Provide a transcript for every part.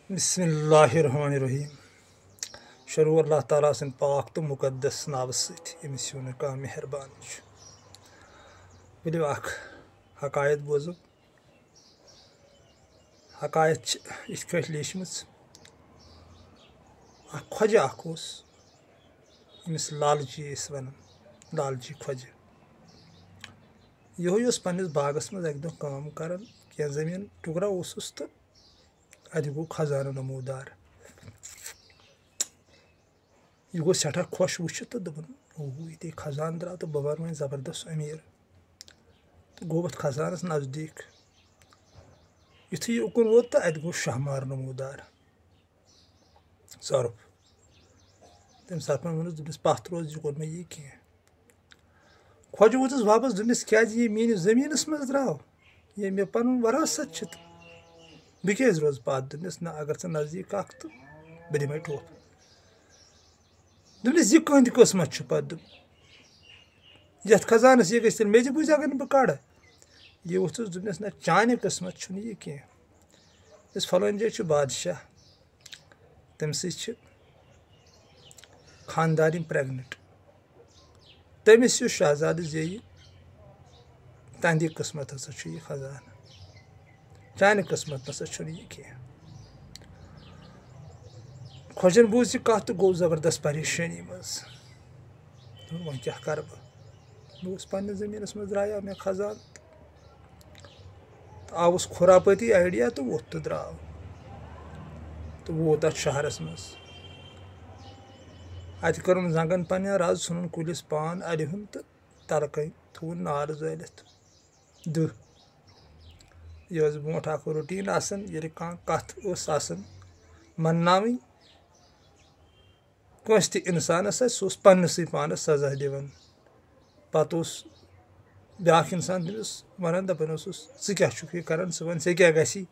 بسم اللہ الرحمن الرحیم شروع اللہ تعالیٰ سن پاک تو مقدس ناو ست یمس ہوں کھانا مہربان ولو حقائق بوزو حقائق ات پہ لیچم کھوجہ یمس لالچی ونان لالچی کھوجہ یہ پنس باغس مز اک دہ کام کران کی زمین ٹکرا اوسس تو اتہ گو خزانہ نمودار یہ گو سٹھا خوش وچھت تو دپن یہ خزانہ درا تو بہ بن وۄنۍ زبردست امیر تو گو ات خزانس نزدیک یتھے یہ اکن ووت تو اتہ گو شہمار نمودار سرف تم سات وونس دپس پتھ روز یہ کور مے یہ کی کھوجہ ووتس واپس دپس کیا یہ میانس زمینس مز درٛاو یہ مے پن وراثت چھ بہ کیاز روز پتھ دپس نہ اگر ژٕ نزدیک اکھ تو بہ دمے ٹوپ دپس یہ کہند قسمت چھ پتہ یتھ خزانس یہ گژھِ تیٚلہِ مےٚ تہِ بُزِ اگر نہٕ بہٕ کڑٕ یہ ووتھُس دپنس نہ چانہِ قسمت چھُنہٕ یہ کینٛہہ یُس فلٲنۍ جایہِ چھُ بادشاہ تٔمۍ سٕے چھِ خاندارِنۍ پریگننٹ تٔمِس یُس شہزادٕ زیٚیہِ تہنٛدی قسمت ہسا چھُ یہ خزانہ چانہِ قسمت نسا چھُنہٕ یہ کینٛہہ خۄجن بوٗز یہِ کتھ تہٕ گوٚو زبردست پریشٲنی منٛز وۄنۍ کیاہ کرٕ بہٕ اوسُس پننِس زٔمیٖنس منٛز درٛایو مےٚ خزانہٕ تہٕ آوُس خُراپٲتی آیڈیا تہٕ ووٚتھ تہٕ درٛاو تہٕ ووت اتھ شہرس منٛز اتہِ کٔرٕن زنگن پننٮ۪ن رز ژھُنُن کُلِس پان الہِ ہُنٛد تہٕ تلہٕ کنۍ تھوٚوُن نار زٲلِتھ دٕہ یہ ٲس برونٛٹھ اکھ روٹیٖن آسان ییٚلہِ کانٛہہ کتھ ٲس آسان منناوٕنۍ کٲنٛسہِ تہِ انسانس سُہ اوس پننسٕے پانس سزا دِوان پتہٕ اوس بیٛاکھ انسان تٔمِس ونان دپان اوسُس ژٕ کیاہ چھُکھ یہِ کران ژٕ ون ژےٚ کیاہ گژھی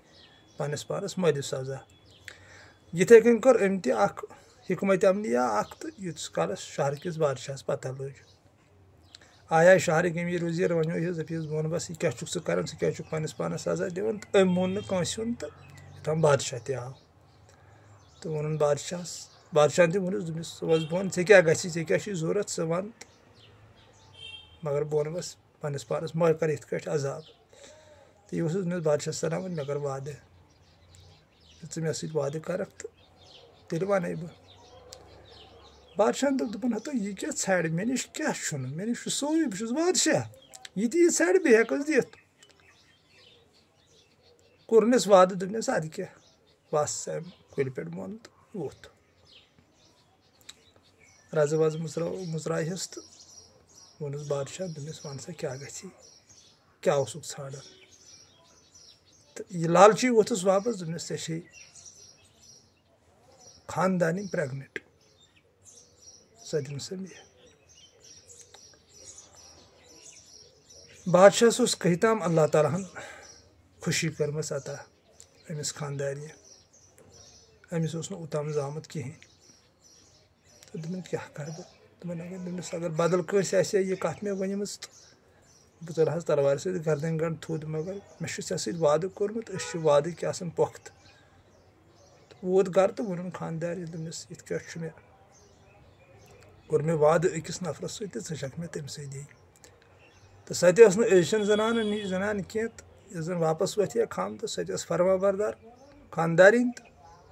پننس پانس مٲلِو سزا یِتھے کٔنۍ کٔر أمۍ تہِ اکھ حکمت عملیہ اکھ تہٕ ییٖتِس کالس شہرکِس بادشاہس پتہ لٔج آیا شہرٕکۍ أمیٖر وزیٖر ونیوہس دپیس بہٕ ونبس یہِ کیاہ چھُکھ ژٕ کران ژٕ کیاہ چھُکھ پننس پانس سزا دِوان تہٕ أمۍ مون نہٕ کٲنٛسہِ ہُنٛد تہٕ یوٚتام بادشاہ تہِ آو تہٕ ووٚنُن بادشاہس بادشاہن تہِ ووٚنُس دوٚپنس ژٕ وَس بہٕ ونہٕ ژےٚ کیاہ گژھی ژےٚ کیاہ چھُے ضروٗرت ژٕ ون مگر بہٕ ونبس پننس پانس مہ کر یِتھ کٲٹھۍ عذاب تہٕ یہِ اوسُس دوٚپمس بادشاہس سلام مےٚ کر وعدٕ ژٕ مےٚ سۭتۍ وعدٕ کرکھ تہٕ تیٚلہِ ونے بہٕ بادشاہن دوٚپ ہتو یہِ کیاہ ژھانڈِ مےٚ نِش کیاہ چھُنہٕ مےٚ نِش چھُ سورُے بہٕ چھُس بادشاہ یہِ تہِ یہِ ژھانڈِ بہٕ ہٮ۪کس دِتھ کوٚرنس وعدٕ دوٚپنس ادٕ کیاہ وس امہِ کُلہِ پٮ۪ٹھ بۄن تہٕ ووٚتھ رزٕ وزٕ مٕژراہس تہٕ ووٚنُس بادشاہ دوٚپنس ون سا کیاہ گژھی کیاہ اوسُکھ ژھانڈان تہٕ یہِ لالچی ووٚتھُس واپس دوٚپنس ژےٚ چھے خاندانٕنۍ پریگننٹ سۄ دِن سا مےٚ بادشاہس اوس کٔہۍ تام اللہ تعالیٰ ہن خوشی کٔرمٕژ عطا أمِس خاندارنہِ أمِس اوس نہٕ اوٚتام زامُت کِہینۍ تہٕ دوٚپُن کیاہ کرٕ بہٕ دوٚپنس اگر بدل کٲنٛسہِ آسہِ ہا یہِ کتھ مےٚ ؤنمٕژ تہٕ بہٕ ژٔلہس تلوارِ سۭتۍ گردن گنڈ تھوٚد مگر مےٚ چھُ ژےٚ سۭتۍ وعدٕ کوٚرمُت أسۍ چھِ وعدٕکۍ آسان پۄختہٕ تہٕ ووت گرٕ تہٕ ووٚنُن خاندارنہِ دوٚپنس یِتھ کٲٹھۍ چھُ مےٚ کوٚر مےٚ وعدٕ أکِس نفرس سۭتۍ تہٕ ژٕ چھکھ مےٚ تٔمسٕے دِنۍ تہٕ سۄ تہِ ٲس نہٕ أزچٮ۪ن زنانن ہِش زنان کینٛہہ تہٕ یۄس زن واپس ؤتھ ہا خام تہٕ سۄ تہِ ٲس فرما بردار خاندارِنۍ تہٕ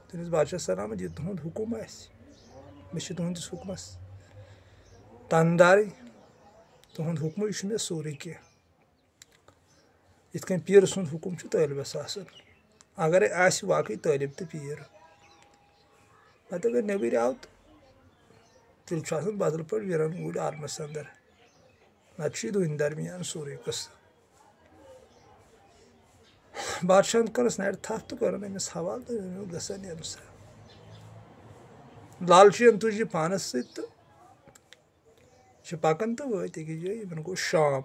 تٔمِس بادشاہ سلامت یہِ تُہُنٛد حُکُم آسہِ مےٚ چھِ تُہنٛدِس حُکمس تانٛدارٕے تُہُنٛد حُکمٕے چھُ مےٚ سورُے کینٛہہ یِتھ کٔنۍ پیٖرٕ سُنٛد حُکُم چھُ طٲلبس آسان اگرے آسہِ واقعی طٲلب تہٕ پیٖر پتہٕ اگر نیبٕرۍ آو تہٕ تیٚلہِ چھُ آسان بدل پٲٹھۍ ویرن اوٗرۍ عالمس انٛدر نتہٕ چھُ یہِ دۄنۍ درمیان سورُے قصہٕ بادشاہن کٔرٕس نرِ تھپھ تہٕ کوٚرُن أمِس حوالہٕ تہٕ گژھان نیرُن سا لالچین تُج یہِ پانس سۭتۍ تہٕ چھِ پکان تہٕ وٲتۍ أکِس جایہِ یِمن گوٚو شام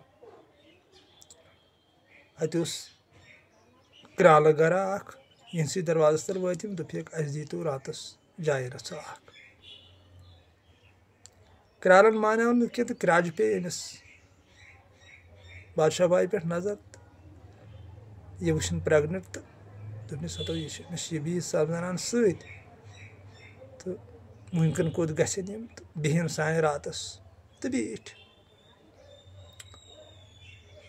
اتہِ اوس کرالہٕ گرا اکھ یِہنٛدسٕے دروازس تل وٲتۍ یِم دوٚپکھ اسہِ دیٖتو راتس جایہِ رژھا اکھ کرالن مانیو نہٕ کینٛہہ تہٕ کراجہِ پیٚیہِ أمِس بادشاہ بایہِ پٮ۪ٹھ نظر تہٕ یہِ وٕچھن پریگننٹ تہٕ دوٚپنَس ہتو یہِ بِہِتھ سَبزَنان سۭتۍ تہٕ وٕنۍکٮ۪ن کوٚت گژھن یِم تہٕ بِہِن سانہِ راتَس تہٕ بیٖٹھۍ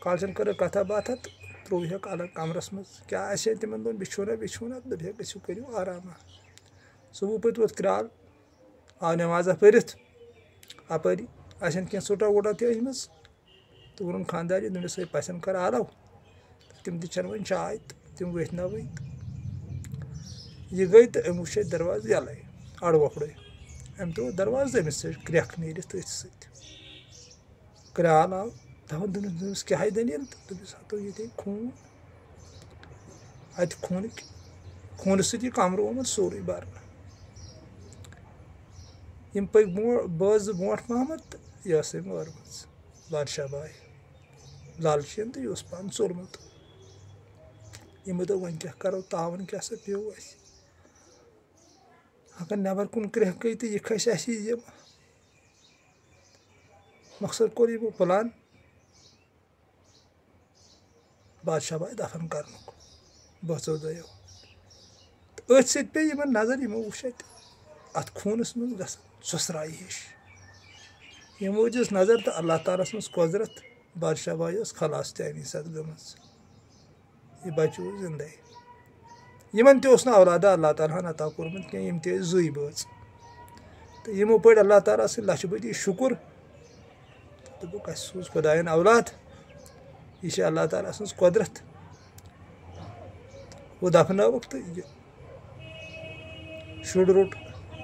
کالچَن کٔرٕکھ کَتھا باتھا تہٕ ترٛووہکھ الگ کَمرَس منٛز کیٛاہ آسہِ ہے تِمَن دۄہَن بِچھونا دوٚپہکھ گٔژھِو کٔرِو آرامہ صُبحُہ پٔتۍ ووت کرٛال آو نٮ۪مازا پٔرِتھ اَپٲری آسن کینٛہہ ژوٚٹا ووٚٹا تہِ أنۍمٕژ تہٕ ووٚنُن خانٛدارنہِ دوٚپنَس ہے پَژھٮ۪ن کَر آلو تِم تہِ چٮ۪ن وۄنۍ چاے تہٕ تِم ؤتھۍ نہ وۄنۍ تہٕ یہِ گٔے تہٕ أمۍ وٕچھ اَتہِ دَروازٕ یَلَے اَڑوکھڑٕے أمۍ ترٛوو دَروازٕ أمِس ژٔج کرٛٮ۪کھ نیٖرِتھ تٔتھۍ سۭتۍ کرٛال آو دَپان دوٚپنَس کیٛاہ دٔلیٖل تہٕ دوٚپنَس ہتو ییٚتہِ خوٗن اَتہِ خوٗنہٕ سۭتۍ یہِ کَمرٕ آمُت سورُے بَرنہٕ یِم پٔکۍ بٲژ زٕ برونٛٹھ پہمَتھ تہٕ یہِ ٲسٕے مٲرمٕژ بادشاہ باے لالچین تہٕ یہِ اوس پانہٕ ژوٚلمُت یِمو دوٚپ وۄنۍ کیٛاہ کَرو تاوَن کیٛاہ سا پیوٚو اَسہِ اگر نٮ۪بر کُن کرٛٮ۪کھ گٔے تہٕ یہِ کھسہِ اَسہِ یِم مقصد کوٚر یِمو پٕلان بادشاہ باے دفن کرنُک بٲژو دۄیو تہٕ أتھۍ سۭتۍ پیٚیہِ یِمن نظر یِمو وٕچھ اَتہِ اَتھ خوٗنَس منٛز گژھان سُسراے ہِش یِمو دِژ نظر تہٕ اللہ تعالیٰ ہَس منٛز قۄدرت بادشاہ باے ٲس خلاص تہِ اَمی ساتہٕ گٔمٕژ یہِ بچوو زِندَے یِمن تہِ اوس نہٕ اولادہ اللہ تعالیٰ ہن عطا کوٚرمُت کینٛہہ یِم تہِ ٲسۍ زٕے بٲژ تہٕ یِمو پٔرۍ اللہ تعالیٰ سٕنٛدۍ لچھِ بٔدی شُکُر دوٚپُکھ اَسہِ سوٗز خۄدایَن اولاد یہِ چھِ اللہ تعالیٰ سٕنٛز قۄدرت ہُہ دفنٲوُکھ تہٕ یہِ شُر روٚٹ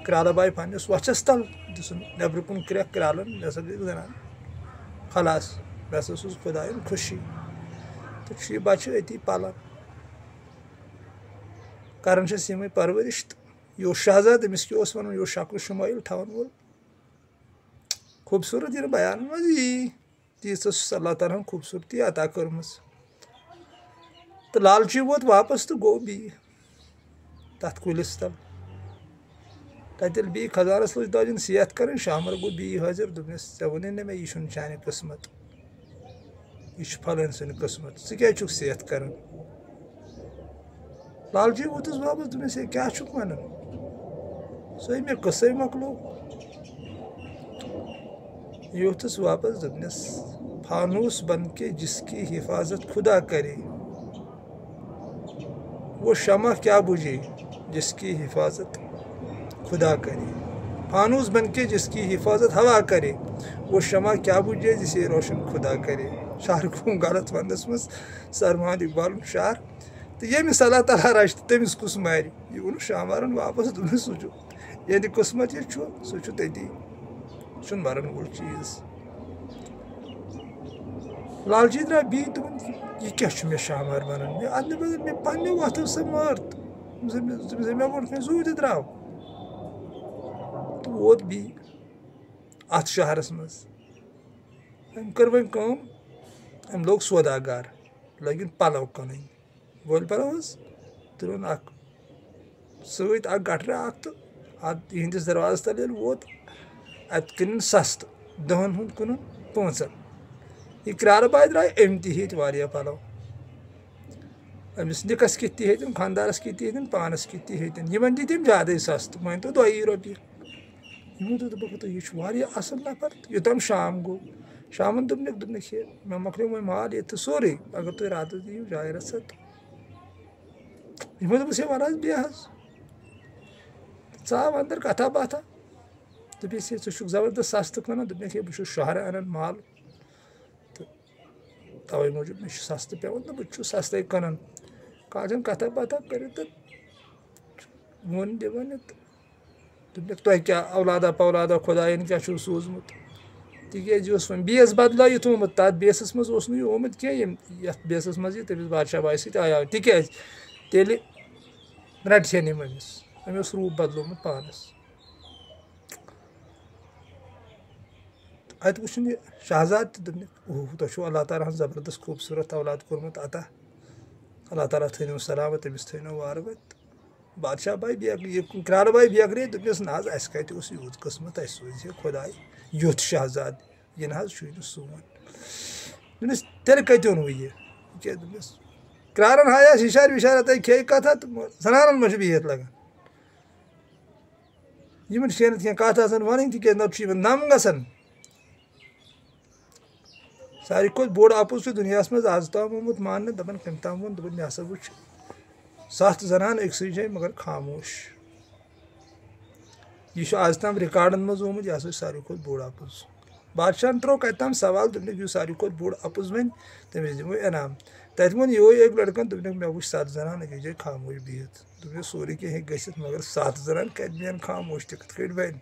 کرٛالہٕ باے پنٛنِس وۄژھس تل دِژُن نٮ۪برٕ کُن کرٛٮ۪کھ کرٛالن مےٚ ہسا گٔے زنان خلاص مےٚ ہسا سوٗز خۄدایَن خوشی تہٕ چھُ یہِ بچہِ أتی پلان کران چھِس یِمے پرؤرِش تہٕ یہِ اوس شہزاد أمِس کیٛاہ اوس وَنُن یہِ اوس شکلہٕ شُمٲیِل تھاوان وول خوٗبصوٗرت یہِ نہٕ بیانن منٛز یی تیٖژ ٲسٕس اللہ تعالیٰ ہن خوٗبصوٗرتی عطا کٔرمٕژ تہٕ لالچی ووت واپس تہٕ گوٚو بیٚیہِ تتھ کُلِس تل تتہِ ییٚلہِ بیٚیہِ خزانس لٔج دٲجِن صحت کرٕنۍ شامر گوٚو بیٚیہِ حٲضِر دوٚپنس ژےٚ ووٚنُے نہ مےٚ یہِ چھُنہٕ چانہِ قٕسمت یہِ چھُ پھلٲنۍ سٕنٛدِ قٕسمت ژٕ کیٛازِ چھُکھ صحت کران لالچی ووتُس واپس دوٚپنس ہے کیٛاہ چھُکھ ونان سُہ ہے مےٚ قٕصے مۄکلو یہِ ووٚتھُس واپس دوٚپنس فانوس بن کے جس کی حفاظت خدا کرے وہ شمع کیا بجھے جس کی حفاظت خدا کرے فانوس بن کے جس کی حفاظت ہوا کرے وہ شمع کیا بجھے جسے روشن خدا کرے شعر گوٚو غلط وننس منٛز سرماد اقبالُن شعر تہٕ ییٚمِس اللہ تعالیٰ رچھِ تہٕ تٔمِس کُس مارِ یہِ ووٚنُن شامارن واپس دوٚپنس سُہ چھُ ییٚتہِ قٕسمت یہِ چھُ سُہ چھُ تٔتی چھُنہٕ مرن وول چیٖز لالچی درٛاو بیٚیہِ دوٚپُن یہِ کیٛاہ چھُ مےٚ شامار ونان مےٚ ادنہٕ بدل مےٚ پننہِ وۄتھو سۄ مٲر تہٕ مےٚ ووٚنُکھ مےٚ زوٗ تہِ درٛاو تہٕ ووت بیٚیہِ اتھ شہرس منٛز أمۍ کٔر وۄنۍ کٲم أمۍ لوگ سوداگار لٲگِن پلو کٕنٕنۍ وۄلۍ پلو حظ تُلُن اکھ سۭتۍ اکھ گٹرا اکھ تہٕ اتھ یِہنٛدِس دروازس تل ییٚلہِ ووت اتہِ کٕنِن سستہٕ 10 ہُنٛد کٕنُن 5 یہِ کرٛالہٕ باے درٛاے أمۍ تہِ ہیٚتۍ واریاہ پلو أمِس نِکس کِتھ تہِ ہیٚتِن خانٛدارس کِتھ تہِ ہیٚتِن پانس کِتھ تہِ ہیٚتِن یِمن دِتِم زیادَے سستہٕ مٲنۍتو 2 رۄپیہِ یِمو دوٚپُکھ یہِ چھُ واریاہ اصٕل نفر تہٕ یوٚتام شام گوٚو شامن دوٚپنکھ ہے مےٚ مۄکلیو وۄنۍ مال ییٚتہِ سورُے اگر تُہۍ راتس دِیِو جاے رژھا تہٕ یِمو دوٚپُس ہے وَل حظ بیٚہہ حظ ژاو انٛدر کتھا باتھا دوٚپُس ہے ژٕ چھُکھ زبردست سستہٕ کٕنان دوٚپنکھ ہے بہٕ چھُس شہرٕ انان مال تہٕ توے موٗجوٗب مےٚ چھُ سستہٕ پیٚوان تہٕ بہٕ تہِ چھُس سستَے کٕنان کالچن کتھا باتھا کٔرِتھ تہٕ ووٚن دِوان تہٕ دوٚپنکھ تۄہہِ کیٛاہ اولادہ پولادہ خۄدایَن کیٛاہ چھُو سوٗزمُت تِکیٛازِ یہِ اوس وۄنۍ بیٚیِس بدلٲیِتھ آمُت تتھ بیسس منٛز اوس نہٕ یہِ آمُت کینٛہہ یتھ بیسس منٛز یہِ تٔمِس بادشاہ باے سۭتۍ آیاو تِکیٛازِ تیٚلہِ رٹہن یِم أمِس أمۍ اوس روٗپ بدلومُت پانس اتہِ وٕچھُن یہِ شہزاد تہِ دوٚپنکھ تۄہہِ چھُو اللہ تعالیٰ ہن زبردست خوٗبصوٗرت اولاد کوٚرمُت عطا اللہ تعالیٰ تھٲینو سلامت أمِس تھٲینو وارٕ وتہِ بادشاہ باے یہِ کرٛالہٕ باے بیگرے دوٚپنس نہ حظ اَسہِ کتہِ اوس یوٗت قٕسمت اَسہِ سوٗزِ ہے خۄداے یُتھ شہزاد یہِ نہ حظ چھُے نہٕ سون دوٚپنس تیٚلہِ کتہِ اوٚنوٕ یہِ کیٛاہ دوٚپنس کرارن ہایا اشار وشار تھی کھے کتھا تو زنانن مجھ بہت لگان یہ شیرت کی کت آسان ون تک نتہ نم گژھان ساروی کھت بوڑ اپُز چھُ دُنیاہس منٛز آز تام آمُت ماننہٕ دپان کٔمۍ تام ووٚن دوٚپُن مےٚ ہسا وٕچھ 7 زنان أکسٕے جایہِ مگر خاموش یہ چھُ آز تام رِکاڈن منٛز آمُت یہ ہسا چھُ ساروی کھۄتہٕ بوٚڑ اپُز بادشاہن ترٛوو کتہِ تام سوال دوٚپنکھ یُس ساروی کھۄتہٕ بوٚڑ اپُز وَنہِ تٔمِس دِمو انعام تتہِ ووٚن یِہوے أکۍ لڑکن دوٚپنکھ مےٚ وٕچھ 7 زنان أکِس جایہِ خاموش بِہِتھ دوٚپمَس سورُے کینٛہہ ہیٚکہِ گٔژھِتھ مگر 7 زنان کتہِ بیٚہن خاموش تہِ کِتھ کٔٹھۍ بنہِ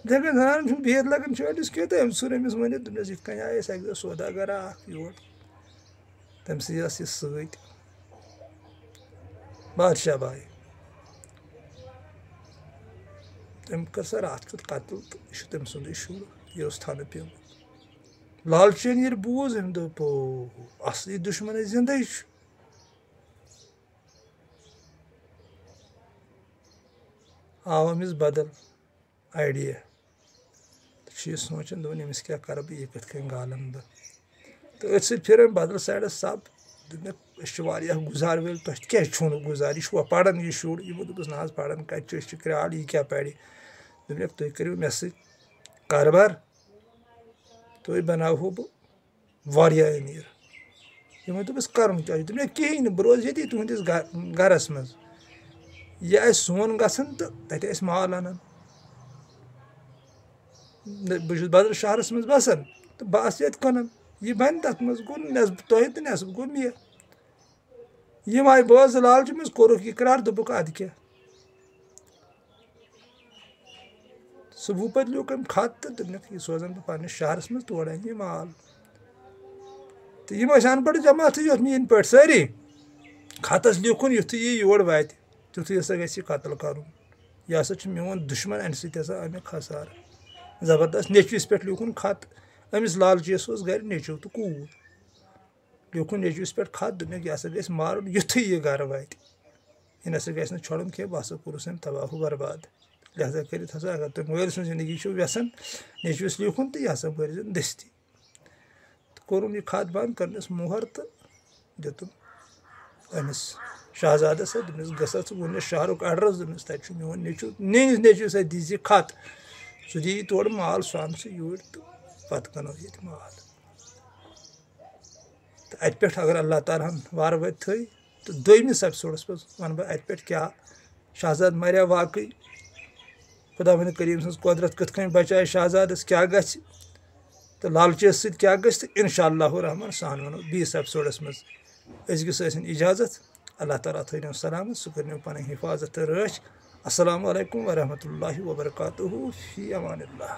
یِتھے کٔنۍ زنانن چھُنہٕ بِہِتھ لگان چٲنِس کینٛہہ تہٕ أمۍ ژھٕن أمِس ؤنِتھ دوٚپنس یِتھ کٔنۍ آیہِ أسۍ اکہِ دۄہ سوداگرا اکھ یور تٔمسٕے ٲس یہِ سۭتۍ بادشاہ باے تٔمۍ کٔر سۄ راتھ کیُتھ قتل تہٕ یہِ چھُ تٔمۍ سُنٛدُے شُر یہِ اوس تھنہٕ پیوٚمُت لالچین ییٚلہِ بوٗز أمۍ دوٚپ او اصلی دُشمن ہے زندے چھُ آو أمِس بدل آیڈیا تہٕ چھُ یہِ سونٛچان دوٚپُن أمِس کیٛاہ کرٕ بہٕ یہِ کِتھ کٔنۍ گالن بہٕ تہٕ أتھۍ سۭتۍ پھِر أمۍ بدل سایڈس سب دوٚپمکھ أسۍ چھِ واریاہ گُزار وٲلۍ تۄہہِ کیٛازِ چھُو نہٕ گُزار یہِ چھُوا پران یہِ شُر یِمو دوٚپُس نہ حظ پران کتہِ چھُ أسۍ چھِ کرٛال یہِ کیٛاہ پرِ دوٚپمکھ تُہۍ کٔرِو مےٚ سۭتۍ کاربار تُہۍ بناوہو بہٕ واریاہ أمیٖر یِمو دوٚپُس کرُن کیٛاہ چھُ دوٚپمکھ کِہیٖنۍ نہٕ بہٕ روزٕ ییٚتی تُہنٛدِس گرس منٛز یہِ آسہِ سون گژھان تہٕ تتہِ آسہِ مال انان بہٕ چھُس بدل شہرس منٛز بسان تہٕ بہٕ آسہٕ ییٚتہِ کٕنان یہِ بنہِ تتھ منٛز گوٚو نٮ۪صب تۄہہِ تہٕ نٮ۪صب گوٚو مےٚ یِم آیہِ بٲژ لالچہِ منٛز کوٚرُکھ اِقرار دوٚپُکھ ادٕ کیٛاہ صُبحہٕ پتہٕ لیوٗکھ أمۍ خط تہٕ دوٚپنکھ یہِ سوزن بہٕ پننِس شہرس منٛز تورٕ انہِ یہِ مال تہٕ یِم ٲسۍ ان پڑھ جماعتھٕے یوت میٲنۍ پٲٹھۍ سٲری خطس لیوٗکھُن یُتھُے یہِ یور واتہِ تیُتھُے ہسا گژھِ یہِ قتل کرُن یہِ ہسا چھُ میون دُشمن امہِ سۭتۍ ہسا آو مےٚ خسارٕ زبردست نیچوِس پٮ۪ٹھ لیوٗکھُن خط أمِس لالچیس اوس گرِ نیچوٗ تہٕ کوٗر لیوٗکھُن نیچوِس پٮ۪ٹھ خط دوٚپنکھ یہِ ہسا گژھِ مارُن یُتھُے یہِ گرٕ واتہِ یہِ نسا گژھِ نہٕ چھۄڑُن کینٛہہ بہٕ ہسا کوٚرُس أمۍ تباہ و برباد لہٰذا کٔرِتھ ہسا اگر تُہۍ مٲلۍ سٕنٛز زندگی چھِو یژھان نیچوِس لیوٗکھُن تہٕ یہِ ہسا بٔرۍزٮ۪ن دٔستی تہٕ کوٚرُن یہِ خط بنٛد کٔرنس موہر تہٕ دِتُن أمِس شہزادس دوٚپنس گژھ ژٕ ووٚننس شہرُک ایڈرس دوٚپنس تتہِ چھُ میون نیچوٗ میٲنِس نیچوِس اتھِ دِزِ یہِ خط سُہ دِیی تورٕ مال سُہ ان سُہ یوٗرۍ تہٕ پتہٕ کٕنو ییٚتہِ مال تہٕ اتہِ پٮ۪ٹھ اگر اللہ تعالیٰ ہن وارٕ وٲتۍ تھٲے تہٕ دوٚیمِس ایپِسوڈس منٛز ونہٕ بہٕ اتہِ پٮ۪ٹھ کیٛاہ شہزاد مریا واقعٕے خۄداوند کریٖم سٕنٛز قۄدرت کِتھ کٔنۍ بچایہِ شہزادس کیٛاہ گژھِ تہٕ لالچیس سۭتۍ کیٛاہ گژھِ تہٕ انشاء اللہ الرحمان سُہ ہن ونو بیٚیِس ایپِسوڈس منٛز أزۍکِس ٲسِن اِجازت اللہ تعالیٰ تھٲینو سلامت سُہ کٔرنو پنٕنۍ حفاظت تہٕ رٲچھ السلام علیکم ورحمتہ اللہ وبرکاتہ فی امان اللہ